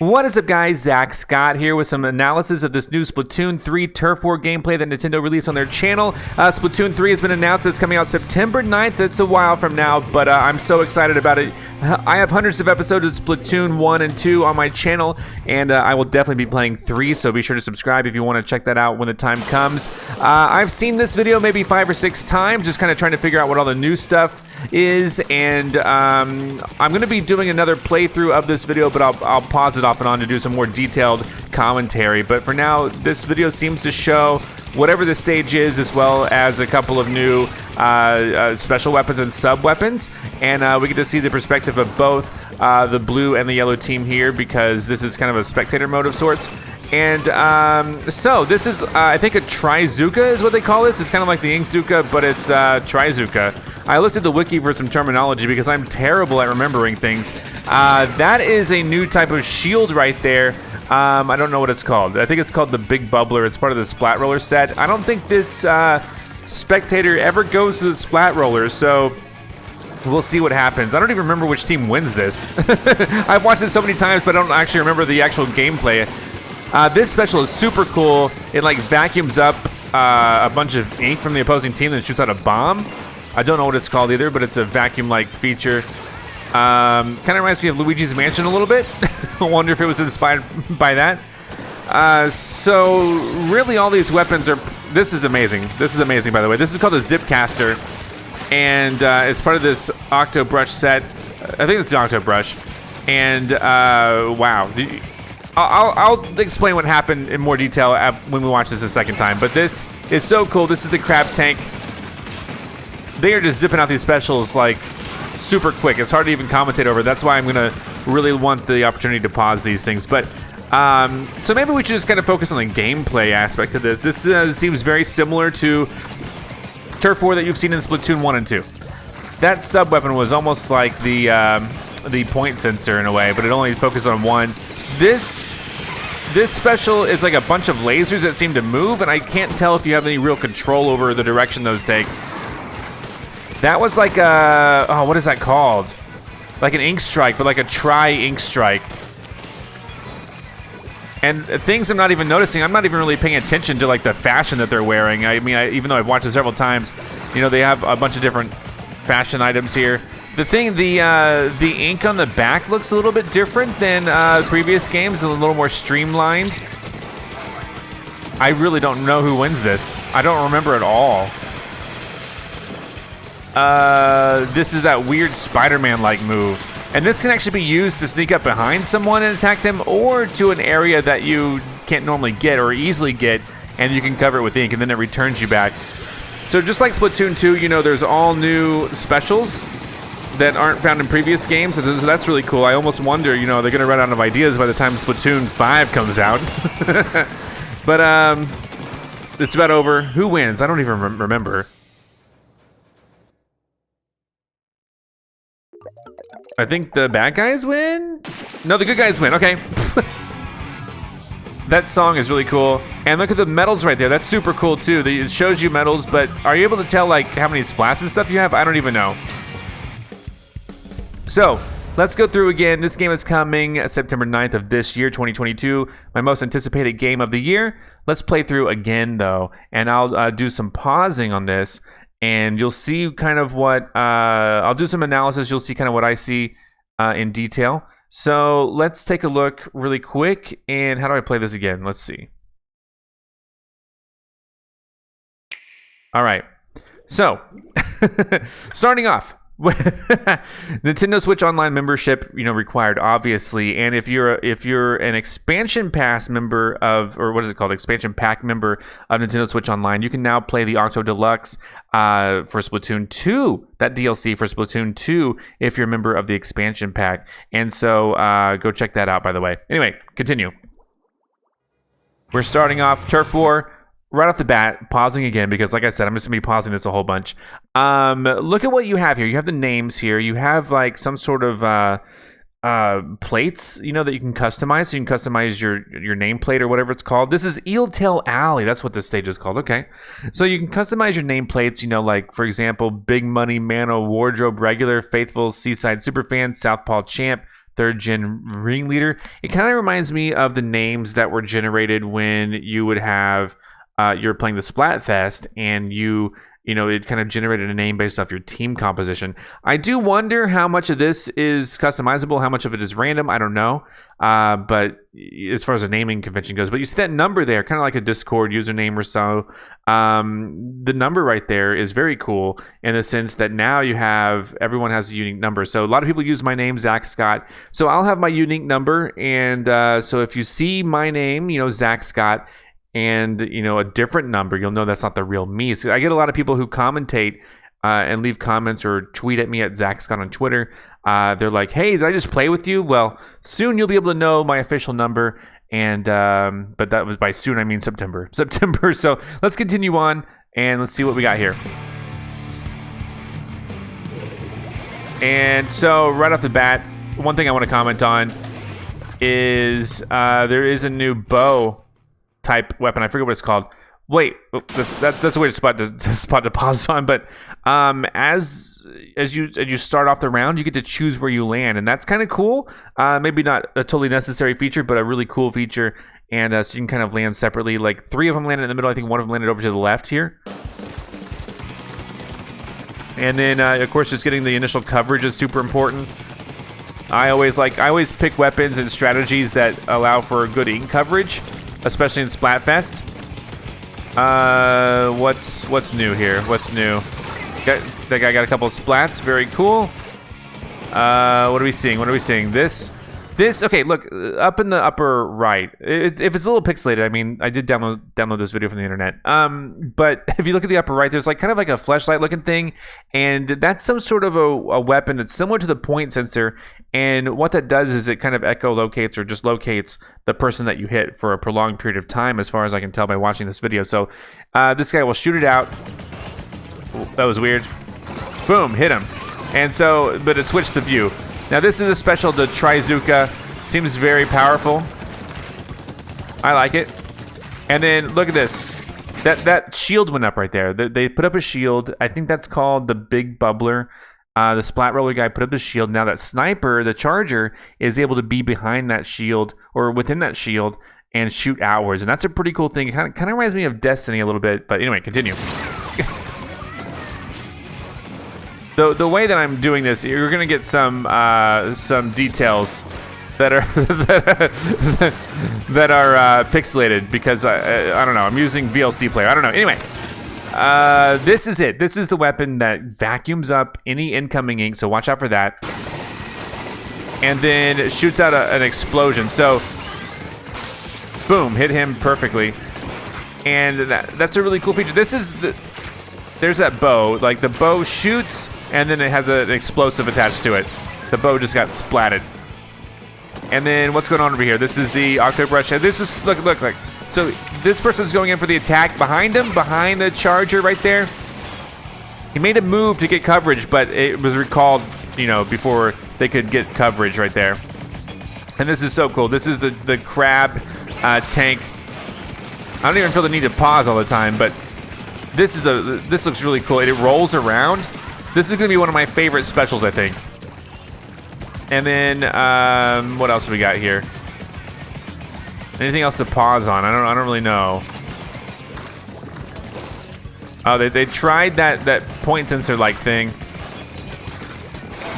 What is up, guys? ZACKSCOTT here with some analysis of this new Splatoon 3 Turf War gameplay that Nintendo released on their channel. Splatoon 3 has been announced. It's coming out September 9th. It's a while from now, but I'm so excited about it. I have hundreds of episodes of Splatoon 1 and 2 on my channel, and I will definitely be playing 3, so be sure to subscribe if you want to check that out when the time comes. I've seen this video maybe 5 or 6 times, just kind of trying to figure out what all the new stuff is, and I'm going to be doing another playthrough of this video, but I'll pause it off and on to do some more detailed commentary. But for now, this video seems to show whatever the stage is, as well as a couple of new special weapons and sub-weapons, and we get to see the perspective of both the blue and the yellow team here, because this is kind of a spectator mode of sorts. And so this is, I think, a Trizuka is what they call this. It's kind of like the Inkzuka, but it's Trizuka. I looked at the wiki for some terminology because I'm terrible at remembering things. That is a new type of shield right there. I don't know what it's called. I think it's called the Big Bubbler. It's part of the Splat Roller set. I don't think this spectator ever goes to the Splat Roller, so we'll see what happens. I don't even remember which team wins this. I've watched it so many times, but I don't actually remember the actual gameplay. This special is super cool. It like vacuums up a bunch of ink from the opposing team and shoots out a bomb. I don't know what it's called either, but it's a vacuum-like feature. Kind of reminds me of Luigi's Mansion a little bit. I wonder if it was inspired by that. So really all these weapons are... This is amazing. This is amazing, by the way. This is called the Zipcaster, and it's part of this Octo Brush set. I think it's the Octo Brush. And wow. I'll explain what happened in more detail when we watch this a second time. But this is so cool. This is the Crab Tank. They are just zipping out these specials like super quick. It's hard to even commentate over. That's why I'm gonna really want the opportunity to pause these things. But so maybe we should just kind of focus on the gameplay aspect of this. This seems very similar to Turf War that you've seen in Splatoon 1 and 2. That sub weapon was almost like the point sensor in a way, but it only focused on one. This special is like a bunch of lasers that seem to move, and I can't tell if you have any real control over the direction those take. That was like a, oh, what is that called? Like an ink strike, but like a tri-ink strike. And things I'm not even noticing, I'm not even really paying attention to like the fashion that they're wearing. I mean, even though I've watched it several times, you know, they have a bunch of different fashion items here. The thing, the ink on the back looks a little bit different than previous games, a little more streamlined. I really don't know who wins this. I don't remember at all. This is that weird Spider-Man-like move. And this can actually be used to sneak up behind someone and attack them, or to an area that you can't normally get or easily get, and you can cover it with ink, and then it returns you back. So just like Splatoon 2, you know, there's all new specials that aren't found in previous games, so that's really cool. I almost wonder, you know, they're gonna run out of ideas by the time Splatoon 5 comes out. But it's about over. Who wins? I don't even remember. I think the bad guys win? No, the good guys win. Okay. That song is really cool. And look at the medals right there. That's super cool too. It shows you medals, but are you able to tell like how many splats and stuff you have? I don't even know. So let's go through again. This game is coming September 9th of this year, 2022. My most anticipated game of the year. Let's play through again though, and I'll do some pausing on this, and you'll see kind of what, I'll do some analysis. You'll see kind of what I see in detail. So let's take a look really quick. And how do I play this again? Let's see. All right. So starting off, Nintendo Switch Online membership, you know, required, obviously. And if you're an expansion pass member of, or what is it called, expansion pack member of Nintendo Switch Online, you can now play the Octo Deluxe for Splatoon 2, that DLC for Splatoon 2, if you're a member of the expansion pack. And so go check that out, by the way. Anyway, continue. We're starting off Turf War. Right off the bat, pausing again, because like I said, I'm just gonna be pausing this a whole bunch. Look at what you have here. You have the names here. You have like some sort of plates, you know, that you can customize. So you can customize your nameplate or whatever it's called. This is Eeltail Alley. That's what this stage is called. Okay. So you can customize your nameplates, you know, like for example, Big Money, Mano, Wardrobe, Regular, Faithful, Seaside Superfan, Southpaw Champ, 3rd gen ringleader. It kind of reminds me of the names that were generated when you would have you're playing the Splatfest, and it kind of generated a name based off your team composition. I do wonder how much of this is customizable, how much of it is random. I don't know. But as far as a naming convention goes, but you see that number there, kind of like a Discord username or so. The number right there is very cool in the sense that now everyone has a unique number. So a lot of people use my name, ZACKSCOTT. So I'll have my unique number. And so if you see my name, ZACKSCOTT, and a different number, you'll know that's not the real me. So I get a lot of people who commentate and leave comments or tweet at me at ZACKSCOTT on Twitter. They're like, hey, did I just play with you? Well, soon you'll be able to know my official number. And but that was by soon, I mean September. So let's continue on and let's see what we got here. And so right off the bat, one thing I want to comment on is there is a new bow type weapon. I forget what it's called. Wait, that's a weird spot to pause on. But as you start off the round, you get to choose where you land, and that's kind of cool. Maybe not a totally necessary feature, but a really cool feature. And so you can kind of land separately. Like 3 of them landed in the middle. I think one of them landed over to the left here. And then of course, just getting the initial coverage is super important. I always pick weapons and strategies that allow for good ink coverage, especially in Splatfest. What's new here? What's new? That guy got a couple of splats. Very cool. What are we seeing? This. Okay, look up in the upper right. If it's a little pixelated, I mean, I did download this video from the internet. But if you look at the upper right, there's like kind of like a flashlight looking thing, and that's some sort of a weapon that's similar to the point sensor. And what that does is it kind of echolocates or just locates the person that you hit for a prolonged period of time, as far as I can tell by watching this video. So this guy will shoot it out. That was weird. Boom, hit him. And so, but it switched the view. Now this is a special to Trizuka. Seems very powerful. I like it. And then look at this. That shield went up right there. They put up a shield. I think that's called the Big Bubbler. The Splat Roller guy put up the shield. Now that sniper, the charger, is able to be behind that shield or within that shield and shoot outwards. And that's a pretty cool thing. It kind of reminds me of Destiny a little bit. But anyway, continue. The way that I'm doing this, you're gonna get some details that are that are pixelated because I don't know. I'm using VLC player. I don't know. Anyway, this is it. This is the weapon that vacuums up any incoming ink. So watch out for that. And then it shoots out an explosion. So boom, hit him perfectly. And that's a really cool feature. There's that bow. Like the bow shoots, and then it has an explosive attached to it. The bow just got splatted. And then what's going on over here? This is the Octobrush. This is look. So this person's going in for the attack behind him, behind the charger right there. He made a move to get coverage, but it was recalled, before they could get coverage right there. And this is so cool. This is the crab tank. I don't even feel the need to pause all the time, but this looks really cool. It rolls around. This is gonna be one of my favorite specials, I think. And then what else do we got here? Anything else to pause on? I don't really know. Oh, they tried that point sensor like thing.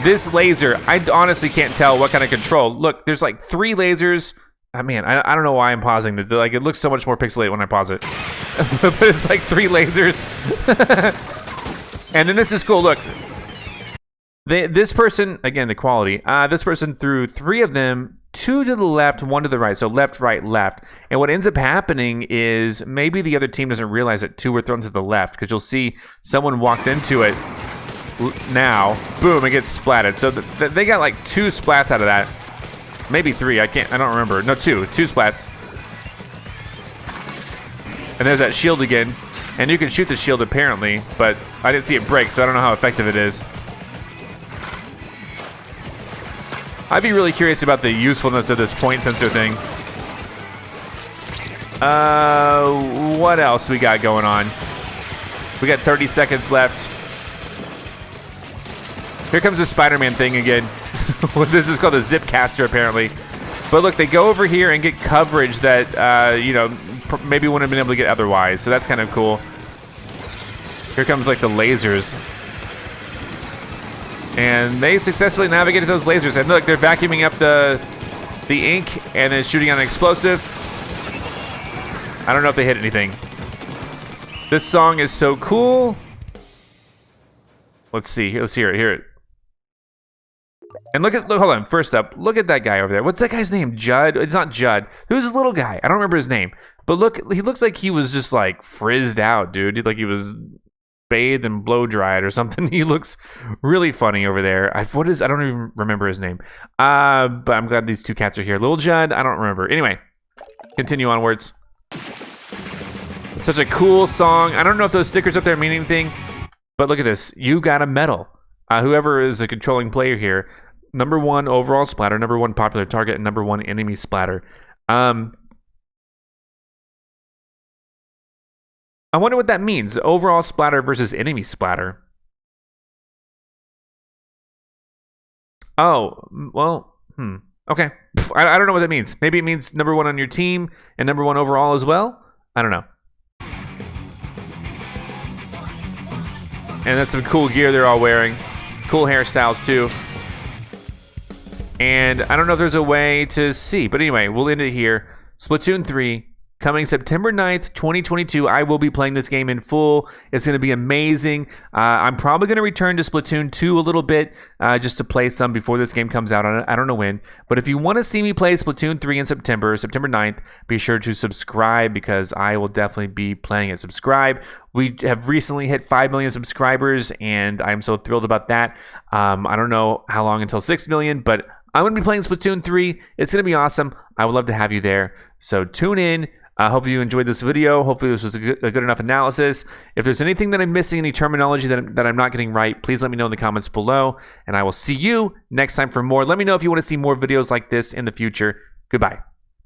This laser, I honestly can't tell what kind of control. Look, there's like 3 lasers. I don't know why I'm pausing. Like, it looks so much more pixelated when I pause it. But it's like 3 lasers. And then this is cool. Look, this person, again, the quality. This person threw 3 of them, 2 to the left, 1 to the right. So left, right, left. And what ends up happening is maybe the other team doesn't realize that 2 were thrown to the left, because you'll see someone walks into it now. Boom, it gets splatted. So they got like 2 splats out of that. Maybe 3. I don't remember. No, 2 splats. And there's that shield again. And you can shoot the shield apparently, but I didn't see it break, so I don't know how effective it is. I'd be really curious about the usefulness of this point sensor thing. What else we got going on? We got 30 seconds left. Here comes the Spider-Man thing again. This is called a Zipcaster, apparently. But look, they go over here and get coverage that, you know, maybe wouldn't have been able to get otherwise. So that's kind of cool. Here comes, like, the lasers. And they successfully navigated those lasers. And look, they're vacuuming up the ink and then shooting out an explosive. I don't know if they hit anything. This song is so cool. Let's see. Let's hear it. Hear it. And look, hold on. First up, look at that guy over there. What's that guy's name? Judd? It's not Judd. Who's this little guy? I don't remember his name. But look, he looks like he was just like frizzed out, dude. Like he was bathed and blow dried or something. He looks really funny over there. I don't even remember his name. But I'm glad these two cats are here. Little Judd, I don't remember. Anyway, continue onwards. It's such a cool song. I don't know if those stickers up there mean anything, but look at this. You got a medal. Whoever is the controlling player here, #1 overall splatter, #1 popular target, and #1 enemy splatter. I wonder what that means. Overall splatter versus enemy splatter. Oh, well, okay. I don't know what that means. Maybe it means #1 on your team and #1 overall as well. I don't know. And that's some cool gear they're all wearing. Cool hairstyles too. And I don't know if there's a way to see, but anyway, we'll end it here. Splatoon 3, coming September 9th, 2022. I will be playing this game in full. It's going to be amazing. I'm probably going to return to Splatoon 2 a little bit just to play some before this game comes out. I don't know when. But if you want to see me play Splatoon 3 in September 9th, be sure to subscribe because I will definitely be playing it. Subscribe. We have recently hit 5 million subscribers, and I'm so thrilled about that. I don't know how long until 6 million, but I'm going to be playing Splatoon 3. It's going to be awesome. I would love to have you there. So tune in. I hope you enjoyed this video. Hopefully this was a good enough analysis. If there's anything that I'm missing, any terminology that I'm not getting right, please let me know in the comments below. And I will see you next time for more. Let me know if you want to see more videos like this in the future. Goodbye.